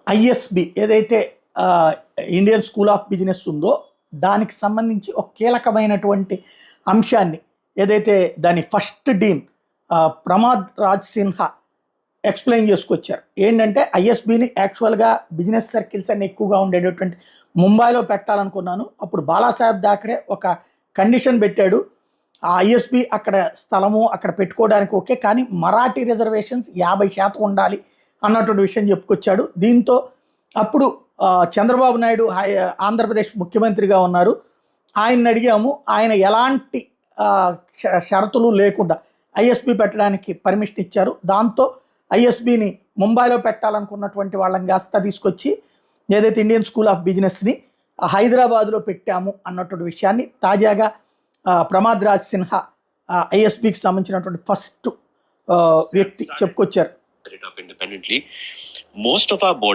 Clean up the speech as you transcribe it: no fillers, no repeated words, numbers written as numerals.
ISB ఏదైతే Indian school of business ఉందో దానికి సంబంధించి ఒక కీలకమైనటువంటి అంశాన్ని ఏదైతే దాని ఫస్ట్ డీన్ ప్రమాద్ రాజ్ సిన్హా ఎక్స్ప్లెయిన్ చేసుకొచ్చారు. ఏంటంటే ఐఎస్బిని యాక్చువల్గా బిజినెస్ సర్కిల్స్ అన్ని ఎక్కువగా ఉండేటటువంటి ముంబైలో పెట్టాలనుకున్నాను. అప్పుడు బాలాసాహెబ్ థాకరే ఒక కండిషన్ పెట్టాడు. ఆ ఐఎస్బి అక్కడ స్థలము అక్కడ పెట్టుకోవడానికి ఓకే, కానీ మరాఠీ రిజర్వేషన్స్ 50% ఉండాలి అన్నటువంటి విషయం చెప్పుకొచ్చాడు. దీంతో అప్పుడు చంద్రబాబు నాయుడు ఆంధ్రప్రదేశ్ ముఖ్యమంత్రిగా ఉన్నారు. ఆయన్ని అడిగాము. ఆయన ఎలాంటి షరతులు లేకుండా ఐఎస్బి పెట్టడానికి పర్మిషన్ ఇచ్చారు. దాంతో ఐఎస్బిని ముంబైలో పెట్టాలనుకున్నటువంటి వాళ్ళని కాస్త తీసుకొచ్చి ఏదైతే ఇండియన్ స్కూల్ ఆఫ్ బిజినెస్ని హైదరాబాద్లో పెట్టాము అన్నటువంటి విషయాన్ని తాజాగా ప్రమాద్ రాజ్ సిన్హా ఐఎస్బికి సంబంధించినటువంటి ఫస్ట్ వ్యక్తి చెప్పుకొచ్చారు. Independently, most of our board